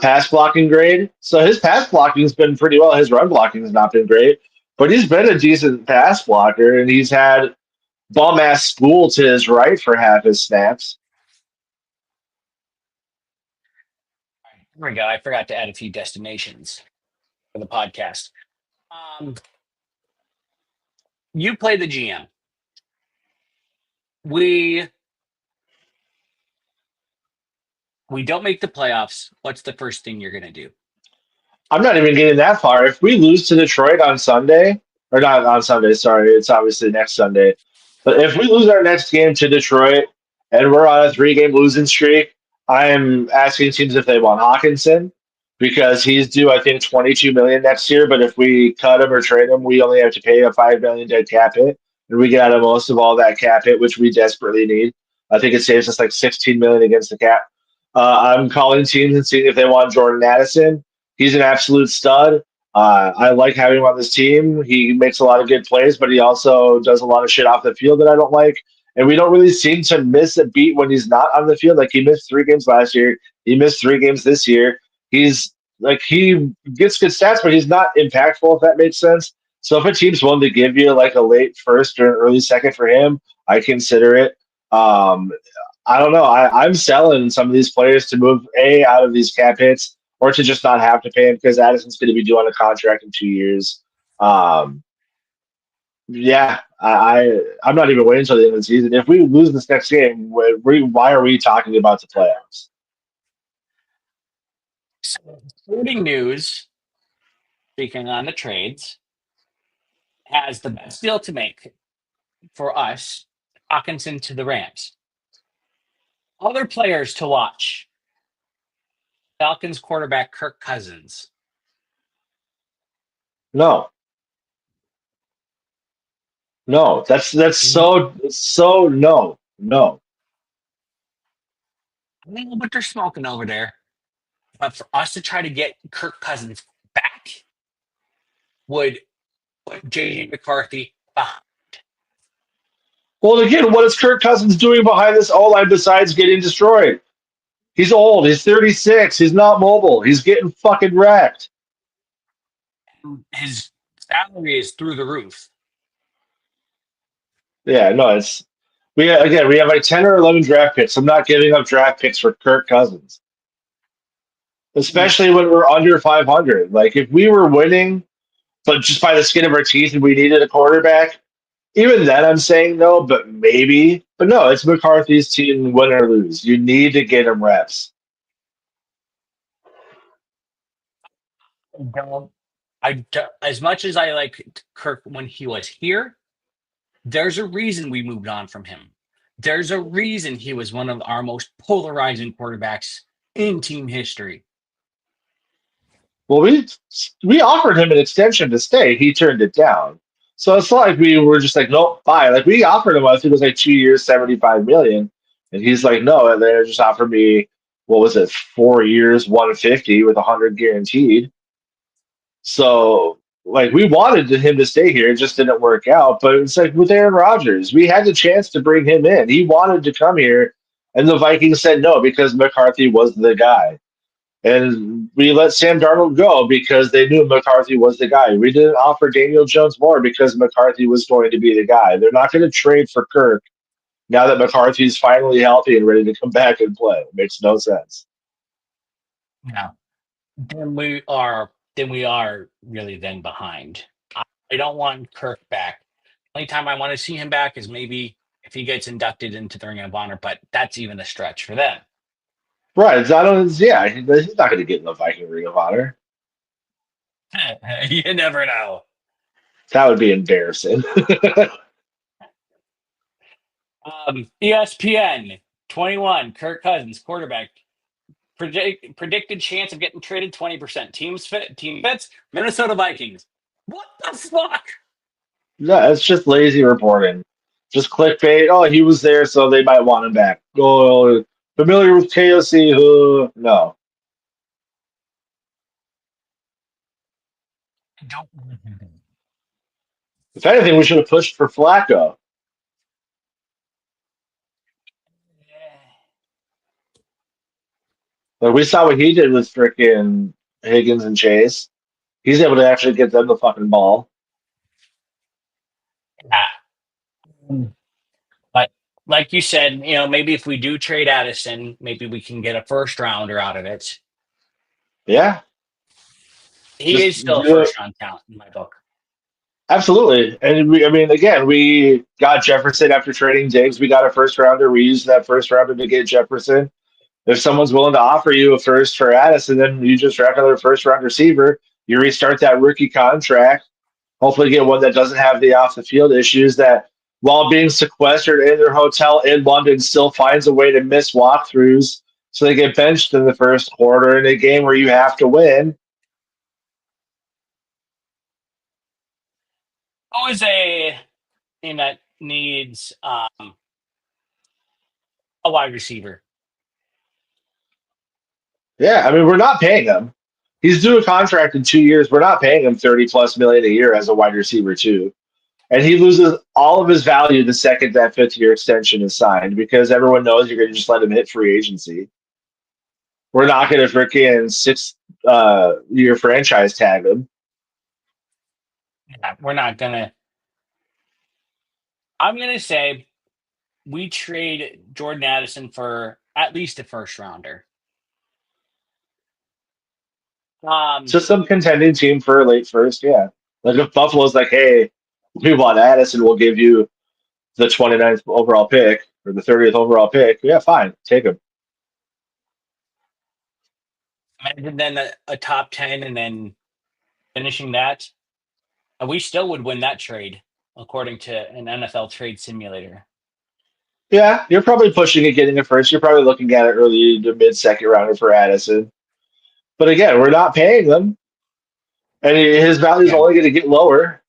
Speaker 4: pass blocking grade. So his pass blocking has been pretty well. His run blocking has not been great, but he's been a decent pass blocker, and he's had bum ass Spool to his right for half his snaps.
Speaker 3: There we go. I forgot to add a few destinations. for the podcast. You play the GM. We don't make the playoffs. What's the first thing you're going to do?
Speaker 4: I'm not even getting that far. If we lose to Detroit on Sunday, or not on Sunday, sorry, it's obviously next Sunday. But if we lose our next game to Detroit and we're on a 3-game losing streak, I am asking teams if they want Hawkinson because he's due, I think, 22 million next year. But if we cut him or trade him, we only have to pay a 5 million dead cap hit, and we get out of most of all that cap hit, which we desperately need. I think it saves us like 16 million against the cap. I'm calling teams and seeing if they want Jordan Addison. He's an absolute stud. I like having him on this team. He makes a lot of good plays, but he also does a lot of shit off the field that I don't like. And we don't really seem to miss a beat when he's not on the field. Like he missed 3 games last year. He missed 3 games this year. He's like he gets good stats, but he's not impactful, if that makes sense. So if a team's willing to give you like a late first or an early second for him, I consider it. I don't know. I'm selling some of these players to move out of these cap hits or to just not have to pay him because Addison's going to be due on a contract in 2 years. Yeah, I'm not even waiting until the end of the season. If we lose this next game, why are we talking about the playoffs?
Speaker 3: So, sporting news, speaking on the trades, has the best deal to make for us, Hawkinson to the Rams. Other players to watch. Falcons quarterback Kirk Cousins.
Speaker 4: No, that's so no.
Speaker 3: I don't know what they're smoking over there. But for us to try to get Kirk Cousins back would put J.J. McCarthy behind.
Speaker 4: Well, again, what is Kirk Cousins doing behind this O-line besides getting destroyed? He's old. He's 36. He's not mobile. He's getting fucking wrecked.
Speaker 3: His salary is through the roof.
Speaker 4: Yeah, no, we have like 10 or 11 draft picks. I'm not giving up draft picks for Kirk Cousins, especially when we're under 500. Like if we were winning, but just by the skin of our teeth, and we needed a quarterback, even then I'm saying no, but maybe. But no, it's McCarthy's team, win or lose. You need to get him reps.
Speaker 3: As much as I like Kirk when he was here, there's a reason we moved on from him. There's a reason he was one of our most polarizing quarterbacks in team history.
Speaker 4: Well, we offered him an extension to stay. He turned it down. So it's not like we were just like, nope, bye. Like we offered him, I think it was like 2 years, 75 million. And he's like, no, and they just offered me, what was it, 4 years, 150 with 100 guaranteed. So like we wanted him to stay here, it just didn't work out. But it's like with Aaron Rodgers, we had the chance to bring him in. He wanted to come here, and the Vikings said no because McCarthy was the guy. And we let Sam Darnold go because they knew McCarthy was the guy. We didn't offer Daniel Jones more because McCarthy was going to be the guy. They're not going to trade for Kirk now that McCarthy's finally healthy and ready to come back and play. It makes no sense.
Speaker 3: Yeah. Then we are really then behind. I don't want Kirk back. Only time I want to see him back is maybe if he gets inducted into the Ring of Honor, but that's even a stretch for them.
Speaker 4: Right. He's not going to get in the Viking Ring of Honor.
Speaker 3: You never know.
Speaker 4: That would be embarrassing.
Speaker 3: ESPN 21, Kirk Cousins, quarterback. Predicted chance of getting traded 20%. Team fits, Minnesota Vikings. What the fuck?
Speaker 4: No, it's just lazy reporting. Just clickbait. Oh, he was there, so they might want him back. Oh, familiar with KOC? No.
Speaker 3: I don't want him.
Speaker 4: If anything, we should have pushed for Flacco. Like we saw what he did with freaking Higgins and Chase. He's able to actually get them the fucking ball.
Speaker 3: But like you said, maybe if we do trade Addison, maybe we can get a first rounder out of it.
Speaker 4: Yeah.
Speaker 3: He is
Speaker 4: Just
Speaker 3: still a
Speaker 4: do it.
Speaker 3: first round talent in my book.
Speaker 4: Absolutely. And again, we got Jefferson after trading Diggs. We got a first rounder. We used that first rounder to get Jefferson. If someone's willing to offer you a first for Addison, then you just draft another first round receiver. You restart that rookie contract. Hopefully, get one that doesn't have the off the field issues that, while being sequestered in their hotel in London, still finds a way to miss walkthroughs. So they get benched in the first quarter in a game where you have to win.
Speaker 3: Always a team that needs a wide receiver.
Speaker 4: Yeah, we're not paying him. He's due a contract in 2 years. We're not paying him 30 plus million a year as a wide receiver too. And he loses all of his value the second that 5th-year extension is signed because everyone knows you're going to just let him hit free agency. We're not going to freaking 6 year franchise tag him.
Speaker 3: Yeah, we're not gonna. I'm gonna say we trade Jordan Addison for at least a first rounder.
Speaker 4: Just some contending team for a late first, yeah. Like if Buffalo's like, hey, we want Addison, we'll give you the 29th overall pick or the 30th overall pick. Yeah, fine, take him.
Speaker 3: imagine then a top 10 and then finishing that. We still would win that trade, according to an NFL trade simulator.
Speaker 4: Yeah, you're probably pushing it, getting it first. You're probably looking at it early to mid second rounder for Addison. But again, we're not paying them, and his value is
Speaker 3: Yeah.
Speaker 4: only going to get lower.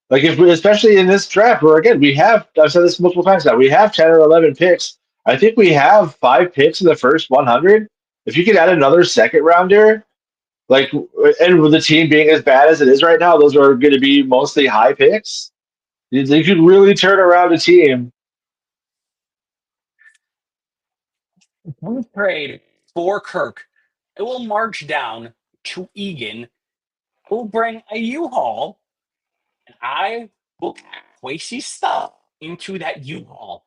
Speaker 4: Like if we, especially in this draft, where again we have, I've said this multiple times now, we have 10 or 11 picks. I think we have 5 picks in the first 100. If you could add another second rounder, like, and with the team being as bad as it is right now, those are going to be mostly high picks. You could really turn around a team.
Speaker 3: We trade for Kirk. It will march down to Egan. We'll bring a U-Haul, and I will pack Quasey's stuff into that U-Haul.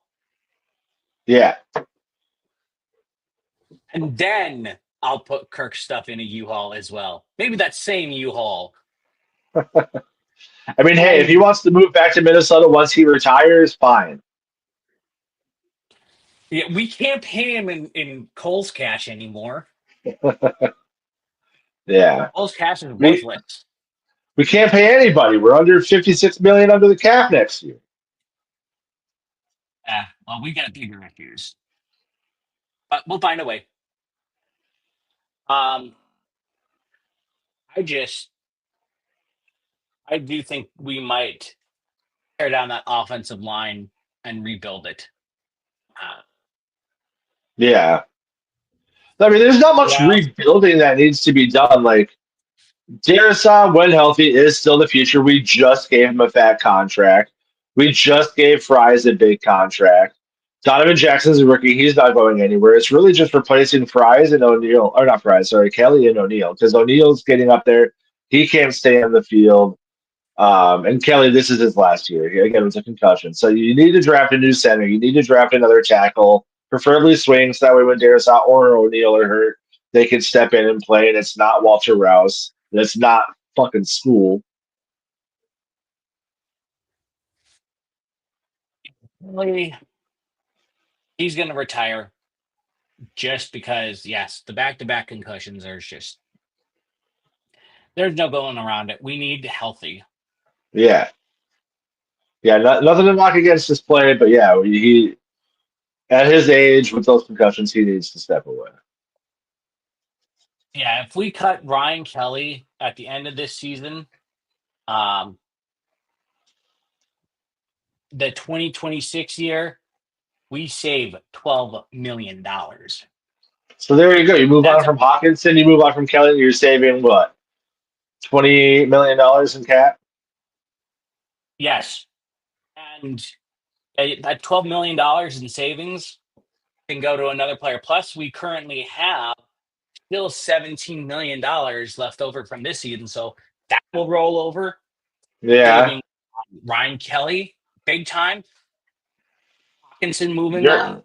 Speaker 4: Yeah,
Speaker 3: And then I'll put Kirk's stuff in a U-Haul as well. Maybe that same U-Haul.
Speaker 4: hey, if he wants to move back to Minnesota once he retires, fine.
Speaker 3: Yeah, we can't pay him in Cole's cash anymore.
Speaker 4: Yeah,
Speaker 3: Cole's cash is
Speaker 4: we
Speaker 3: worthless.
Speaker 4: we can't pay anybody. We're under 56 million under the cap next year.
Speaker 3: Yeah, well, we got bigger issues. But we'll find a way. Um, I do think we might tear down that offensive line and rebuild it.
Speaker 4: Yeah, there's not much
Speaker 3: Yeah,
Speaker 4: rebuilding that needs to be done. Like Darisaw, when healthy, is still the future. We just gave him a fat contract. We just gave Fries a big contract. Donovan Jackson's a rookie. He's not going anywhere. It's really just replacing Fries and O'Neal, or not Fries, sorry, Kelly and O'Neal, because O'Neal's getting up there. He can't stay on the field. And Kelly, this is his last year. Again, it was a concussion. So you need to draft a new center. You need to draft another tackle, preferably swings. That way, when Darisaw or O'Neal are hurt, they can step in and play, and it's not Walter Rouse. And it's not fucking school.
Speaker 3: really, he's going to retire just because, yes, the back-to-back concussions are just, there's no going around it. We need healthy.
Speaker 4: Yeah. Yeah, nothing to knock against this play, but yeah, he at his age with those concussions, he needs to step away.
Speaker 3: Yeah, if we cut Ryan Kelly at the end of this season, the 2026 year, we save $12 million.
Speaker 4: So there you go. You move on
Speaker 3: That's
Speaker 4: from Hawkinson, you move on from Kelly, you're saving what? $28 million in cap?
Speaker 3: yes. And that $12 million in savings can go to another player. Plus, we currently have still $17 million left over from this season. So that will roll over,
Speaker 4: Yeah.
Speaker 3: saving Ryan Kelly big time, Hawkinson moving
Speaker 4: You're
Speaker 3: on,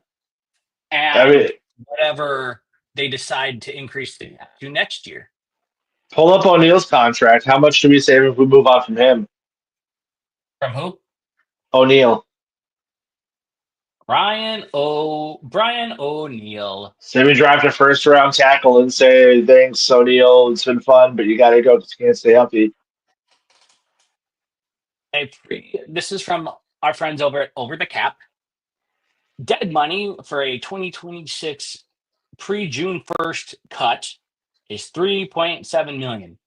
Speaker 4: I
Speaker 3: and
Speaker 4: mean
Speaker 3: whatever they decide to increase the cap to next year.
Speaker 4: Pull up O'Neal's contract. How much do we save if we move on from him?
Speaker 3: From who?
Speaker 4: O'Neal.
Speaker 3: Brian O'Neill.
Speaker 4: Say we draft a first round tackle and say, thanks, O'Neal. It's been fun, but you got to go because you can't stay healthy.
Speaker 3: This is from our friends over at Over the Cap. Dead money for a 2026 pre-June 1st cut is 3.7 million.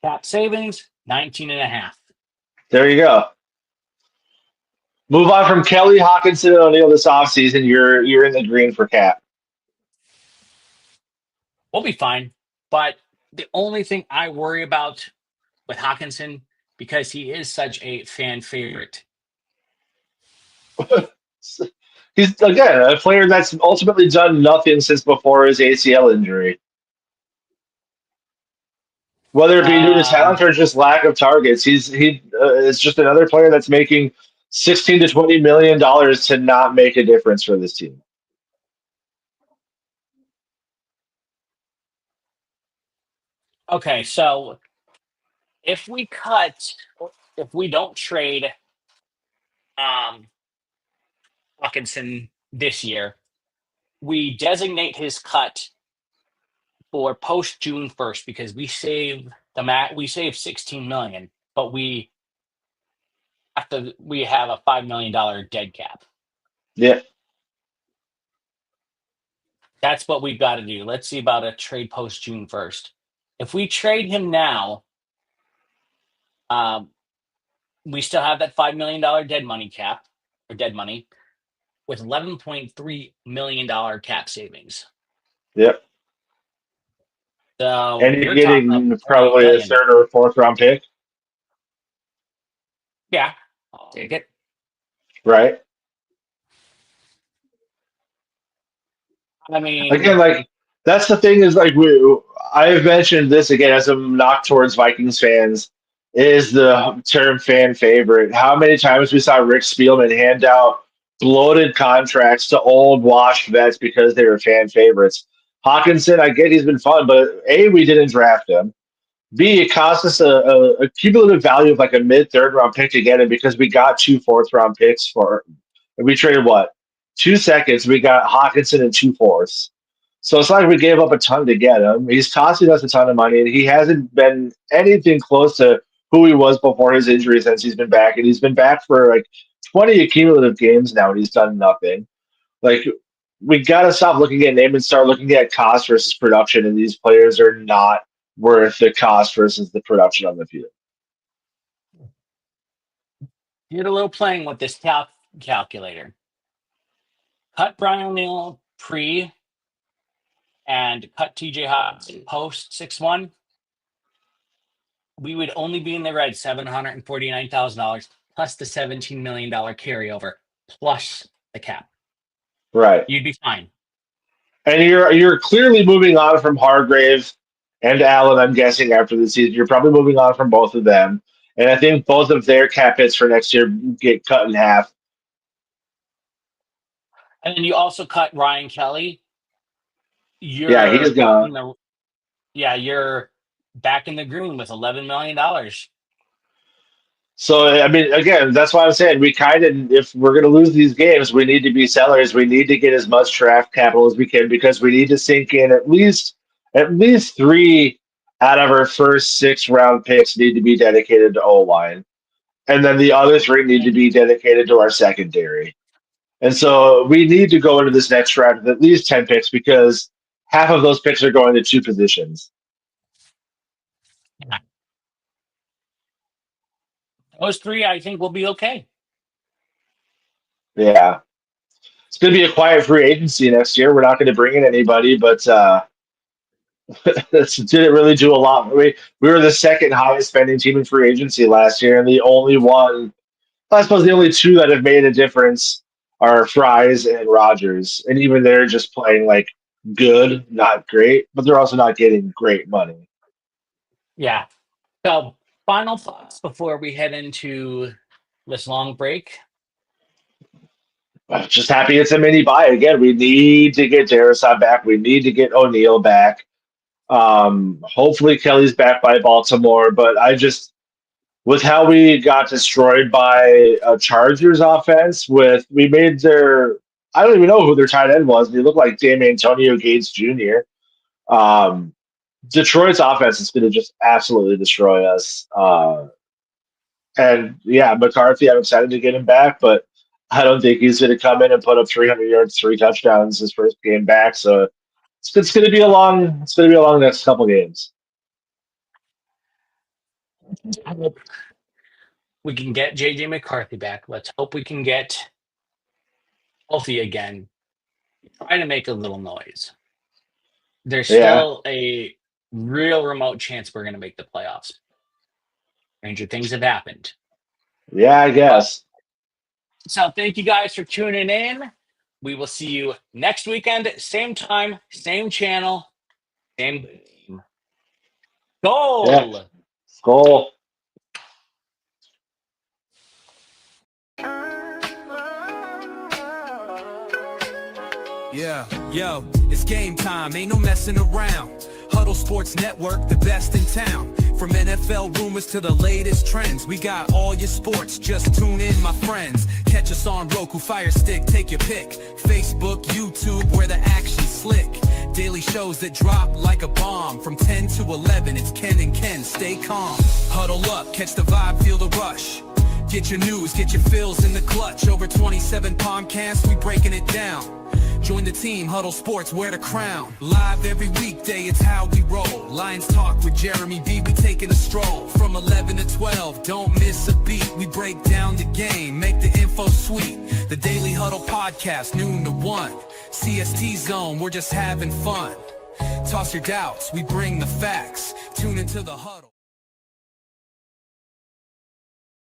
Speaker 3: Cap savings 19.5.
Speaker 4: There you go. Move on from Kelly, Hawkinson, and O'Neal this offseason. You're in the green for cap.
Speaker 3: We'll be fine. But the only thing I worry about with Hawkinson, because he is such a fan favorite.
Speaker 4: He's, again, a player that's ultimately done nothing since before his ACL injury. Whether it be due to talent or just lack of targets, he is just another player that's making $16 to $20 million to not make a difference for this team.
Speaker 3: Okay, so if we don't trade Hawkinson this year, we designate his cut for post June 1st because we save 16 million, but we have a $5 million dead cap.
Speaker 4: Yeah.
Speaker 3: That's what we've got to do. Let's see about a trade post June 1st. If we trade him now, we still have that $5 million dead money cap or dead money with $11.3 million cap savings.
Speaker 4: Yep.
Speaker 3: So
Speaker 4: And you're getting probably a third or fourth round pick.
Speaker 3: Yeah, I'll take it.
Speaker 4: Right.
Speaker 3: I mean,
Speaker 4: again, like that's the thing is like I've mentioned this again as a knock towards Vikings fans is the term fan favorite. How many times we saw Rick Spielman hand out bloated contracts to old washed vets because they were fan favorites. Hawkinson, I get he's been fun, but A, we didn't draft him. B, it cost us a cumulative value of like a mid third round pick to get him because we got 2 fourth round picks for and we traded what? 2 seconds, we got Hawkinson and 2 fourths. So it's like we gave up a ton to get him. He's costing us a ton of money, and he hasn't been anything close to who he was before his injury since he's been back. And he's been back for like 20 cumulative games now, and he's done nothing. Like, we got to stop looking at name and start looking at cost versus production, and these players are not worth the cost versus the production on the field.
Speaker 3: did a little playing with this calculator. Cut Brian O'Neill pre and cut TJ Hawkinson post 6-1. We would only be in the red $749,000 plus the $17 million carryover plus the cap.
Speaker 4: Right.
Speaker 3: You'd be fine.
Speaker 4: And you're clearly moving on from Hargrave and Allen, I'm guessing, after the season. You're probably moving on from both of them. And I think both of their cap hits for next year get cut in half.
Speaker 3: And then you also cut Ryan Kelly.
Speaker 4: Yeah, he's gone.
Speaker 3: You're back in the green with $11 million.
Speaker 4: So, I mean, again, that's why I'm saying we kind of, if we're going to lose these games, we need to be sellers. We need to get as much draft capital as we can because we need to sink in at least 3 out of our first 6 round picks need to be dedicated to O-line. And then the other 3 need to be dedicated to our secondary. And so we need to go into this next draft with at least 10 picks because half of those picks are going to 2 positions.
Speaker 3: Those 3, I think, will be okay.
Speaker 4: Yeah. It's going to be a quiet free agency next year. We're not going to bring in anybody, but didn't really do a lot. We were the second highest spending team in free agency last year, and the only 2 that have made a difference are Fries and Rogers. And even they're just playing like good, not great, but they're also not getting great money.
Speaker 3: Yeah. So, final thoughts before we head into this long break.
Speaker 4: I'm just happy it's a mini buy. Again, we need to get Darrisaw back. We need to get O'Neal back. Hopefully Kelly's back by Baltimore, but with how we got destroyed by a Chargers offense, we made I don't even know who their tight end was. He looked like Damian Antonio Gates Jr. Detroit's offense is going to just absolutely destroy us. And yeah, McCarthy, I'm excited to get him back, but I don't think he's going to come in and put up 300 yards, 3 touchdowns his first game back. So it's going to be a long next couple games.
Speaker 3: I hope we can get JJ McCarthy back. Let's hope we can get healthy again. Try to make a little noise. There's still a real remote chance we're going to make the playoffs. Stranger things have happened.
Speaker 4: Yeah, I guess.
Speaker 3: So thank you guys for tuning in. We will see you next weekend, same time, same channel, same team. Goal!
Speaker 4: Yeah. Goal.
Speaker 5: Yeah, yo, it's game time, ain't no messing around. Huddle Sports Network, the best in town. From NFL rumors to the latest trends, we got all your sports, just tune in, my friends. Catch us on Roku, Fire Stick, take your pick. Facebook, YouTube, where the action's slick. Daily shows that drop like a bomb. From 10 to 11, it's Ken and Ken, stay calm. Huddle up, catch the vibe, feel the rush. Get your news, get your fills in the clutch. Over 27 podcasts, we breaking it down. Join the team, Huddle Sports, wear the crown. Live every weekday, it's how we roll. Lions Talk with Jeremy B, we taking a stroll. From 11 to 12, don't miss a beat. We break down the game, make the info sweet. The Daily Huddle Podcast, noon to 1. CST Zone, we're just having fun. Toss your doubts, we bring the facts. Tune into the Huddle.